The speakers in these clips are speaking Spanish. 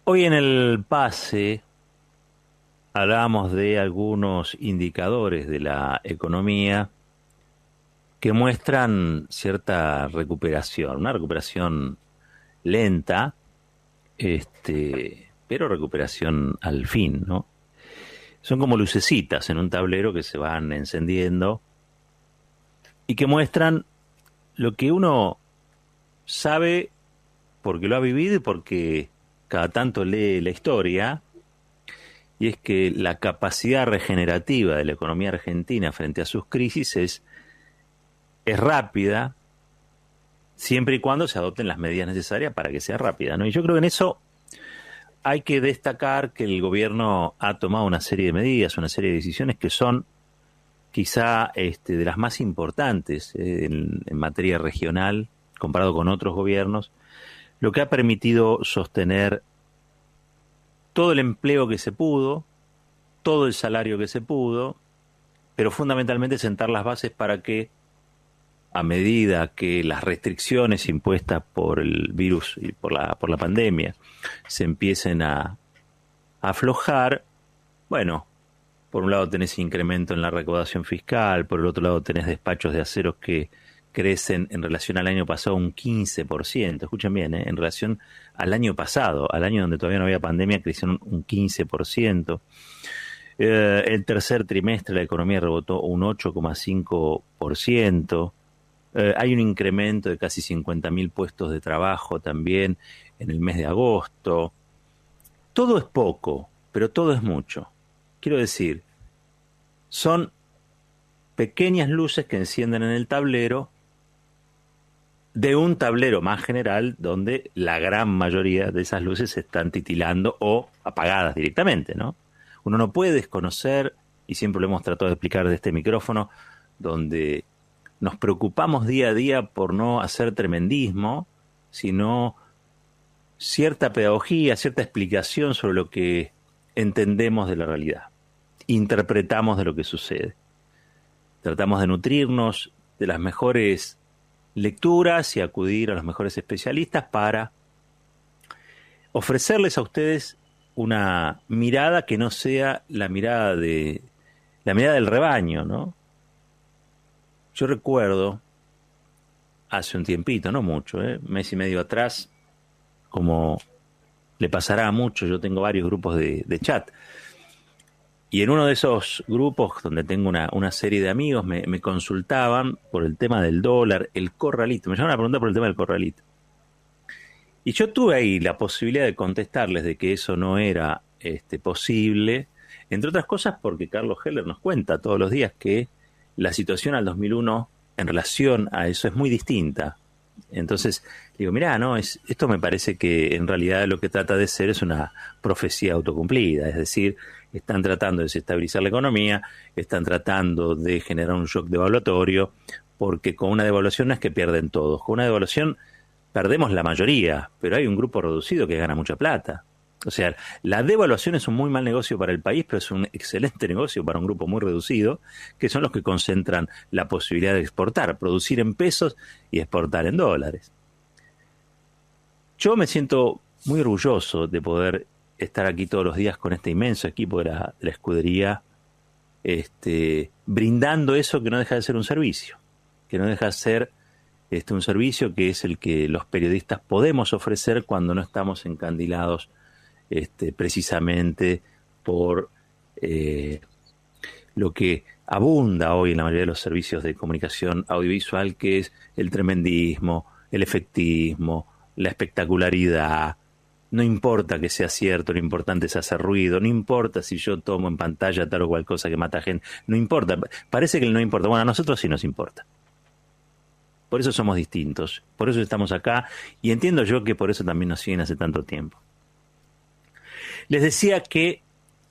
Hoy en el pase hablamos de algunos indicadores de la economía que muestran cierta recuperación, una recuperación lenta, pero recuperación al fin, ¿no? Son como lucecitas en un tablero que se van encendiendo y que muestran lo que uno sabe porque lo ha vivido y porque cada tanto lee la historia, y es que la capacidad regenerativa de la economía argentina frente a sus crisis es rápida, siempre y cuando se adopten las medidas necesarias para que sea rápida, ¿no? Y yo creo que en eso hay que destacar que el gobierno ha tomado una serie de medidas, una serie de decisiones que son quizá de las más importantes en materia regional, comparado con otros gobiernos, lo que ha permitido sostener todo el empleo que se pudo, todo el salario que se pudo, pero fundamentalmente sentar las bases para que, a medida que las restricciones impuestas por el virus y por la pandemia se empiecen a aflojar, bueno, por un lado tenés incremento en la recaudación fiscal, por el otro lado tenés despachos de aceros que crecen en relación al año pasado un 15%. Escuchen bien, en relación al año pasado, al año donde todavía no había pandemia, crecieron un 15%. El tercer trimestre la economía rebotó un 8,5%. Hay un incremento de casi 50.000 puestos de trabajo también en el mes de agosto. Todo es poco, pero todo es mucho. Quiero decir, son pequeñas luces que encienden en el tablero de un tablero más general donde la gran mayoría de esas luces están titilando o apagadas directamente, ¿no? Uno no puede desconocer, y siempre lo hemos tratado de explicar de este micrófono, donde nos preocupamos día a día por no hacer tremendismo, sino cierta pedagogía, cierta explicación sobre lo que entendemos de la realidad, interpretamos de lo que sucede. Tratamos de nutrirnos de las mejores lecturas y acudir a los mejores especialistas para ofrecerles a ustedes una mirada que no sea la mirada del rebaño, ¿no? Yo recuerdo hace un tiempito, no mucho, mes y medio atrás, como le pasará a muchos, yo tengo varios grupos de chat, y en uno de esos grupos donde tengo una serie de amigos me consultaban por el tema del dólar, el corralito, me llamaron a preguntar por el tema del corralito. Y yo tuve ahí la posibilidad de contestarles de que eso no era posible, entre otras cosas porque Carlos Heller nos cuenta todos los días que la situación al 2001 en relación a eso es muy distinta. Entonces digo, mirá, no, esto me parece que en realidad lo que trata de ser es una profecía autocumplida, es decir, están tratando de desestabilizar la economía, están tratando de generar un shock devaluatorio, porque con una devaluación no es que pierden todos, con una devaluación perdemos la mayoría, pero hay un grupo reducido que gana mucha plata. O sea, la devaluación es un muy mal negocio para el país, pero es un excelente negocio para un grupo muy reducido, que son los que concentran la posibilidad de exportar, producir en pesos y exportar en dólares. Yo me siento muy orgulloso de poder estar aquí todos los días con este inmenso equipo de la escudería, brindando eso que no deja de ser un servicio, que no deja de ser un servicio que es el que los periodistas podemos ofrecer cuando no estamos encandilados precisamente por lo que abunda hoy en la mayoría de los servicios de comunicación audiovisual, que es el tremendismo, el efectismo, la espectacularidad. No importa que sea cierto, lo importante es hacer ruido, no importa si yo tomo en pantalla tal o cual cosa que mata gente, no importa, parece que no importa, bueno, a nosotros sí nos importa. Por eso somos distintos, por eso estamos acá, y entiendo yo que por eso también nos siguen hace tanto tiempo. Les decía que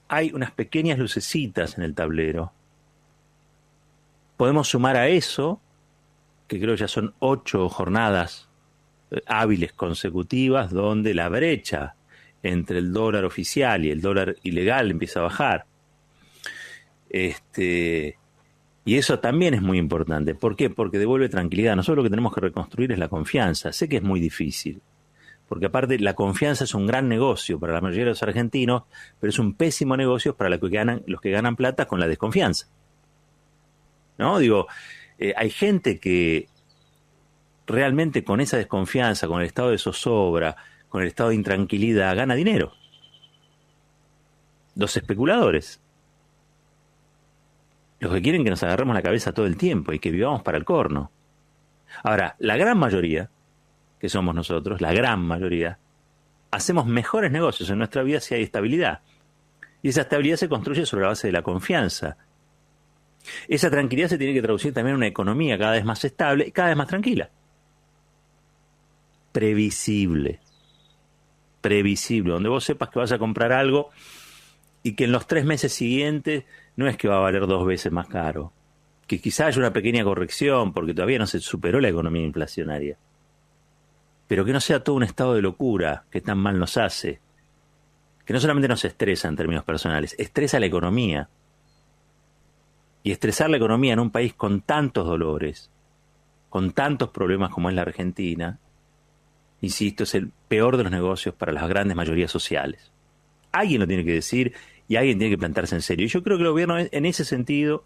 hay unas pequeñas lucecitas en el tablero. Podemos sumar a eso, que creo ya son 8 jornadas hábiles consecutivas, donde la brecha entre el dólar oficial y el dólar ilegal empieza a bajar. Y eso también es muy importante. ¿Por qué? Porque devuelve tranquilidad. Nosotros lo que tenemos que reconstruir es la confianza. Sé que es muy difícil, porque aparte la confianza es un gran negocio para la mayoría de los argentinos, pero es un pésimo negocio para los que ganan plata con la desconfianza. ¿No? Digo, hay gente que realmente con esa desconfianza, con el estado de zozobra, con el estado de intranquilidad, gana dinero. Los especuladores. Los que quieren que nos agarremos la cabeza todo el tiempo y que vivamos para el corno. Ahora, la gran mayoría, que somos nosotros, la gran mayoría, hacemos mejores negocios en nuestra vida si hay estabilidad. Y esa estabilidad se construye sobre la base de la confianza. Esa tranquilidad se tiene que traducir también en una economía cada vez más estable y cada vez más tranquila. Previsible. Previsible, donde vos sepas que vas a comprar algo y que en los 3 meses siguientes no es que va a valer 2 veces más caro. Que quizá haya una pequeña corrección porque todavía no se superó la economía inflacionaria. Pero que no sea todo un estado de locura que tan mal nos hace. Que no solamente nos estresa en términos personales, estresa la economía. Y estresar la economía en un país con tantos dolores, con tantos problemas como es la Argentina, insisto, es el peor de los negocios para las grandes mayorías sociales. Alguien lo tiene que decir y alguien tiene que plantarse en serio. Y yo creo que el gobierno en ese sentido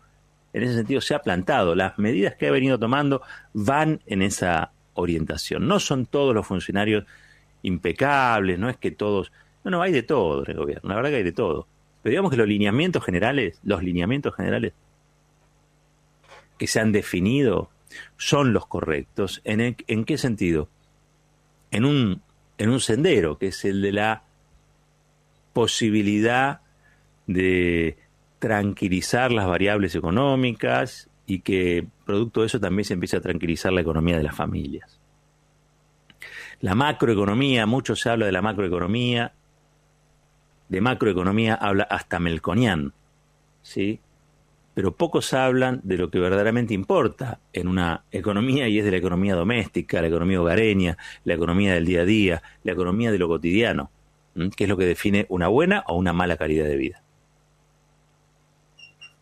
se ha plantado. Las medidas que ha venido tomando van en esa orientación. No son todos los funcionarios impecables, no es que todos... No, hay de todo en el gobierno, la verdad que hay de todo. Pero digamos que los lineamientos generales que se han definido son los correctos. ¿En qué sentido? En un sendero, que es el de la posibilidad de tranquilizar las variables económicas y que producto de eso también se empiece a tranquilizar la economía de las familias. La macroeconomía, mucho se habla de la macroeconomía, de macroeconomía habla hasta Melconian, ¿sí? Pero pocos hablan de lo que verdaderamente importa en una economía, y es de la economía doméstica, la economía hogareña, la economía del día a día, la economía de lo cotidiano, que es lo que define una buena o una mala calidad de vida.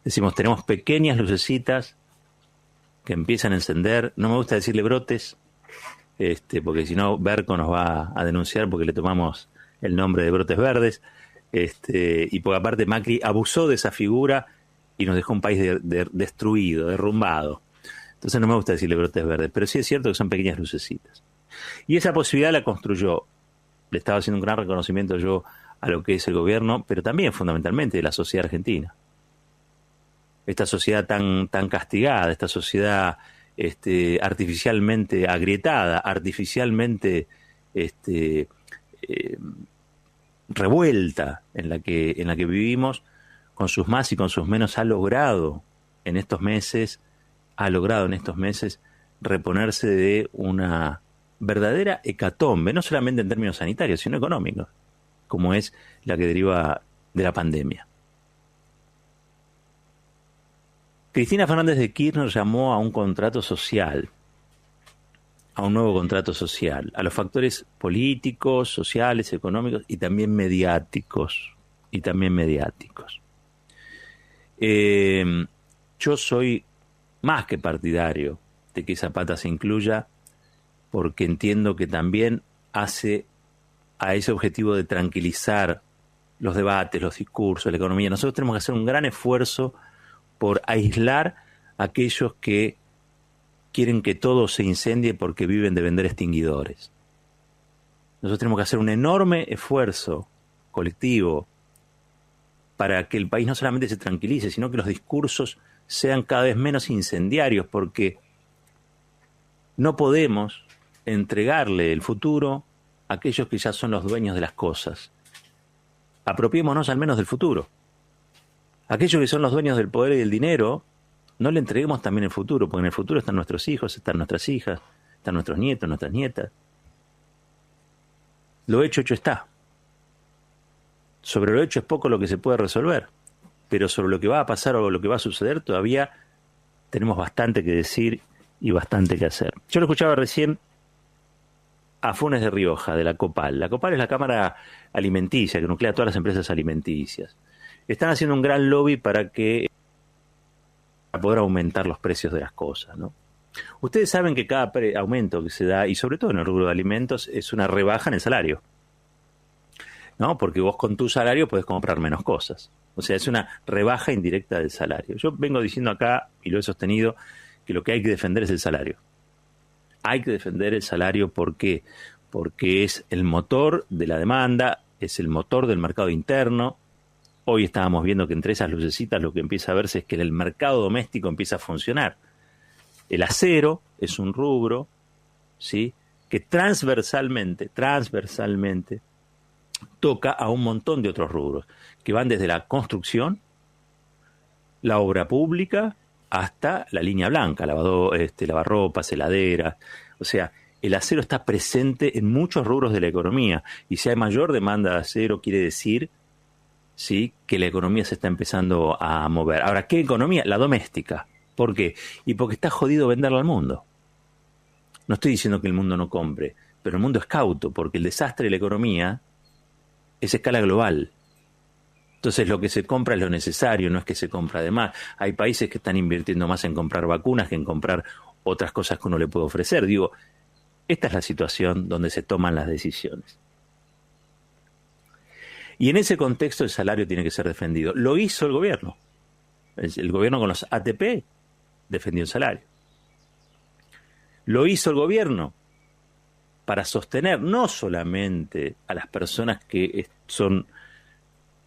Decimos, tenemos pequeñas lucecitas que empiezan a encender, no me gusta decirle brotes, porque si no Berco nos va a denunciar porque le tomamos el nombre de brotes verdes, y porque aparte Macri abusó de esa figura y nos dejó un país destruido, derrumbado. Entonces no me gusta decirle brotes verdes, pero sí es cierto que son pequeñas lucecitas. Y esa posibilidad la construyó, le estaba haciendo un gran reconocimiento yo a lo que es el gobierno, pero también fundamentalmente de la sociedad argentina. Esta sociedad tan castigada, esta sociedad artificialmente agrietada, artificialmente revuelta en la que vivimos, con sus más y con sus menos, ha logrado en estos meses reponerse de una verdadera hecatombe, no solamente en términos sanitarios, sino económicos, como es la que deriva de la pandemia. Cristina Fernández de Kirchner llamó a un contrato social, a un nuevo contrato social, a los factores políticos, sociales, económicos y también mediáticos. Yo soy más que partidario de que Zapata se incluya, porque entiendo que también hace a ese objetivo de tranquilizar los debates, los discursos, la economía. Nosotros tenemos que hacer un gran esfuerzo por aislar a aquellos que quieren que todo se incendie porque viven de vender extinguidores. Nosotros tenemos que hacer un enorme esfuerzo colectivo para que el país no solamente se tranquilice, sino que los discursos sean cada vez menos incendiarios, porque no podemos entregarle el futuro a aquellos que ya son los dueños de las cosas. Apropiémonos al menos del futuro. Aquellos que son los dueños del poder y del dinero, no le entreguemos también el futuro, porque en el futuro están nuestros hijos, están nuestras hijas, están nuestros nietos, nuestras nietas. Lo hecho está. Sobre lo hecho es poco lo que se puede resolver, pero sobre lo que va a pasar o lo que va a suceder todavía tenemos bastante que decir y bastante que hacer. Yo lo escuchaba recién a Funes de Rioja, de la COPAL. La COPAL es la Cámara Alimenticia, que nuclea todas las empresas alimenticias. Están haciendo un gran lobby para poder aumentar los precios de las cosas, ¿no? Ustedes saben que cada aumento que se da, y sobre todo en el rubro de alimentos, es una rebaja en el salario, ¿no? Porque vos con tu salario podés comprar menos cosas. O sea, es una rebaja indirecta del salario. Yo vengo diciendo acá, y lo he sostenido, que lo que hay que defender es el salario. Hay que defender el salario, ¿por qué? Porque es el motor de la demanda, es el motor del mercado interno. Hoy estábamos viendo que entre esas lucecitas lo que empieza a verse es que el mercado doméstico empieza a funcionar. El acero es un rubro, ¿sí?, que transversalmente toca a un montón de otros rubros, que van desde la construcción, la obra pública, hasta la línea blanca, lavarropas, heladeras. O sea, el acero está presente en muchos rubros de la economía, y si hay mayor demanda de acero quiere decir, sí, que la economía se está empezando a mover. Ahora, ¿qué economía? La doméstica. ¿Por qué? Y porque está jodido venderla al mundo. No estoy diciendo que el mundo no compre, pero el mundo es cauto, porque el desastre de la economía es a escala global. Entonces lo que se compra es lo necesario, no es que se compra de más. Hay países que están invirtiendo más en comprar vacunas que en comprar otras cosas que uno le puede ofrecer. Digo, esta es la situación donde se toman las decisiones. Y en ese contexto el salario tiene que ser defendido. Lo hizo el gobierno. El gobierno con los ATP defendió el salario. Lo hizo el gobierno para sostener no solamente a las personas que son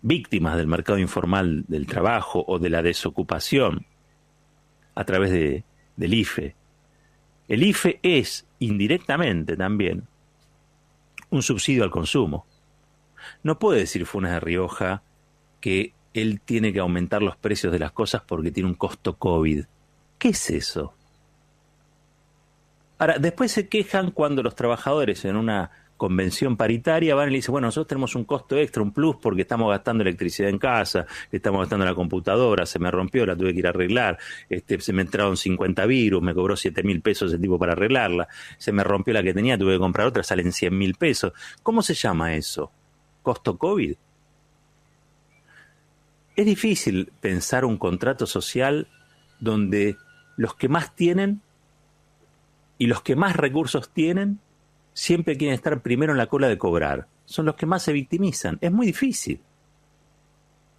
víctimas del mercado informal del trabajo o de la desocupación a través del IFE. El IFE es indirectamente también un subsidio al consumo. No puede decir Funes de Rioja que él tiene que aumentar los precios de las cosas porque tiene un costo COVID. ¿Qué es eso? Ahora, después se quejan cuando los trabajadores en una convención paritaria van y le dicen, bueno, nosotros tenemos un costo extra, un plus, porque estamos gastando electricidad en casa, estamos gastando la computadora, se me rompió, la tuve que ir a arreglar, se me entraron 50 virus, me cobró 7.000 pesos el tipo para arreglarla, se me rompió la que tenía, tuve que comprar otra, salen 100.000 pesos. ¿Cómo se llama eso? ¿Costo COVID? Es difícil pensar un contrato social donde los que más tienen y los que más recursos tienen siempre quieren estar primero en la cola de cobrar. Son los que más se victimizan. Es muy difícil.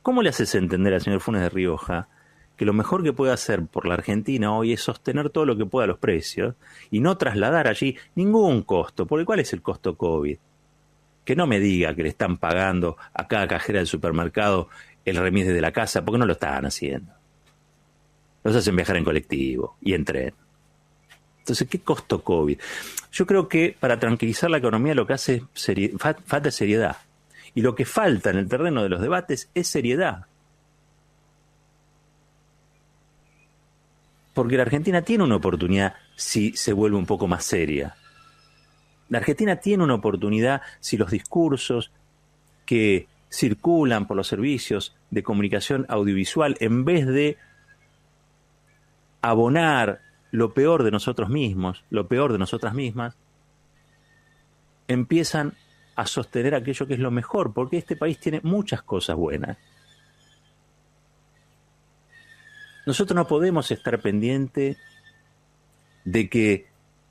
¿Cómo le haces entender al señor Funes de Rioja que lo mejor que puede hacer por la Argentina hoy es sostener todo lo que pueda los precios y no trasladar allí ningún costo? Porque ¿cuál es el costo COVID? Que no me diga que le están pagando a cada cajera del supermercado el remis de la casa, porque no lo están haciendo. Los hacen viajar en colectivo y en tren. Entonces, ¿qué costo COVID? Yo creo que para tranquilizar la economía lo que hace es falta seriedad. Y lo que falta en el terreno de los debates es seriedad. Porque la Argentina tiene una oportunidad si se vuelve un poco más seria. La Argentina tiene una oportunidad si los discursos que circulan por los servicios de comunicación audiovisual, en vez de abonar lo peor de nosotros mismos, lo peor de nosotras mismas, empiezan a sostener aquello que es lo mejor, porque este país tiene muchas cosas buenas. Nosotros no podemos estar pendientes de que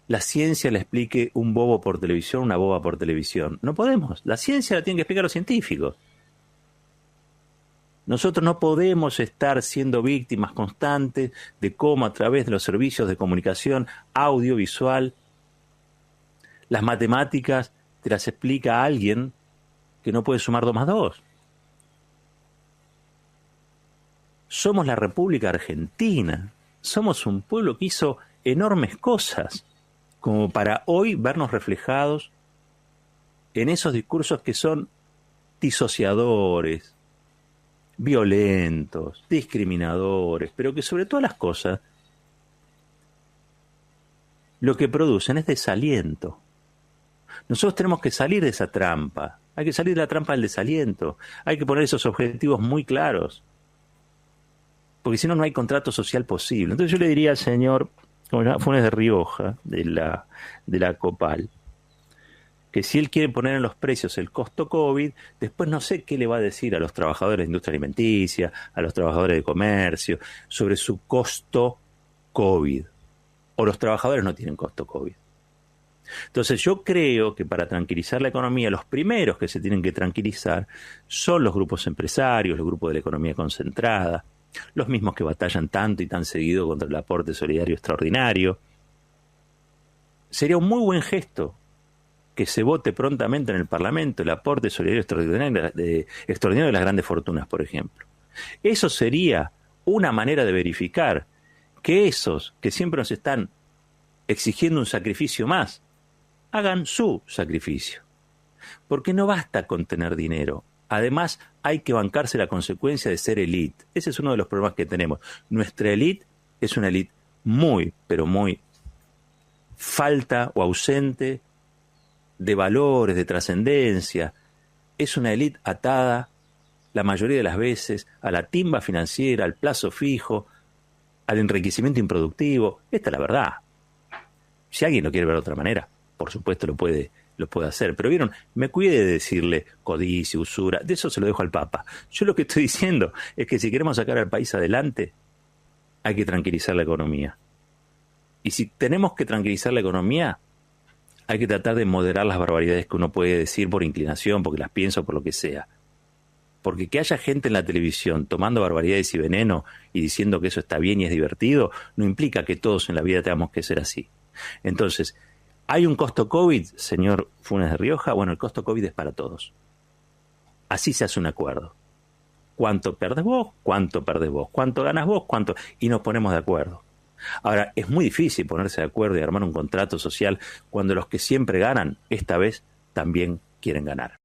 la ciencia le explique un bobo por televisión, una boba por televisión. No podemos. La ciencia la tienen que explicar los científicos. Nosotros no podemos estar siendo víctimas constantes de cómo a través de los servicios de comunicación audiovisual las matemáticas te las explica alguien que no puede sumar 2 más 2. Somos la República Argentina. Somos un pueblo que hizo enormes cosas como para hoy vernos reflejados en esos discursos que son disociadores, violentos, discriminadores, pero que sobre todas las cosas lo que producen es desaliento. Nosotros tenemos que salir de esa trampa, hay que salir de la trampa del desaliento, hay que poner esos objetivos muy claros, porque si no, no hay contrato social posible. Entonces yo le diría al señor Funes de Rioja, de la Copal, que si él quiere poner en los precios el costo COVID, después no sé qué le va a decir a los trabajadores de industria alimenticia, a los trabajadores de comercio, sobre su costo COVID. o los trabajadores no tienen costo COVID. Entonces yo creo que para tranquilizar la economía, los primeros que se tienen que tranquilizar son los grupos empresarios, los grupos de la economía concentrada, los mismos que batallan tanto y tan seguido contra el aporte solidario extraordinario. Sería un muy buen gesto que se vote prontamente en el Parlamento el aporte solidario extraordinario de las grandes fortunas, por ejemplo. Eso sería una manera de verificar que esos que siempre nos están exigiendo un sacrificio más, hagan su sacrificio. Porque no basta con tener dinero. Además, hay que bancarse la consecuencia de ser élite. Ese es uno de los problemas que tenemos. Nuestra élite es una élite muy, pero muy falta o ausente de valores, de trascendencia. Es una élite atada, la mayoría de las veces, a la timba financiera, al plazo fijo, al enriquecimiento improductivo. Esta es la verdad. Si alguien lo quiere ver de otra manera, por supuesto lo puede hacer. Pero vieron, me cuide de decirle codicia, usura, de eso se lo dejo al Papa. Yo lo que estoy diciendo es que si queremos sacar al país adelante, hay que tranquilizar la economía. Y si tenemos que tranquilizar la economía, hay que tratar de moderar las barbaridades que uno puede decir por inclinación, porque las pienso, por lo que sea. Porque que haya gente en la televisión tomando barbaridades y veneno y diciendo que eso está bien y es divertido, no implica que todos en la vida tengamos que ser así. Entonces, ¿hay un costo COVID, señor Funes de Rioja? Bueno, el costo COVID es para todos. Así se hace un acuerdo. ¿Cuánto perdés vos? ¿Cuánto perdés vos? ¿Cuánto ganas vos? ¿Cuánto? Y nos ponemos de acuerdo. Ahora, es muy difícil ponerse de acuerdo y armar un contrato social cuando los que siempre ganan, esta vez, también quieren ganar.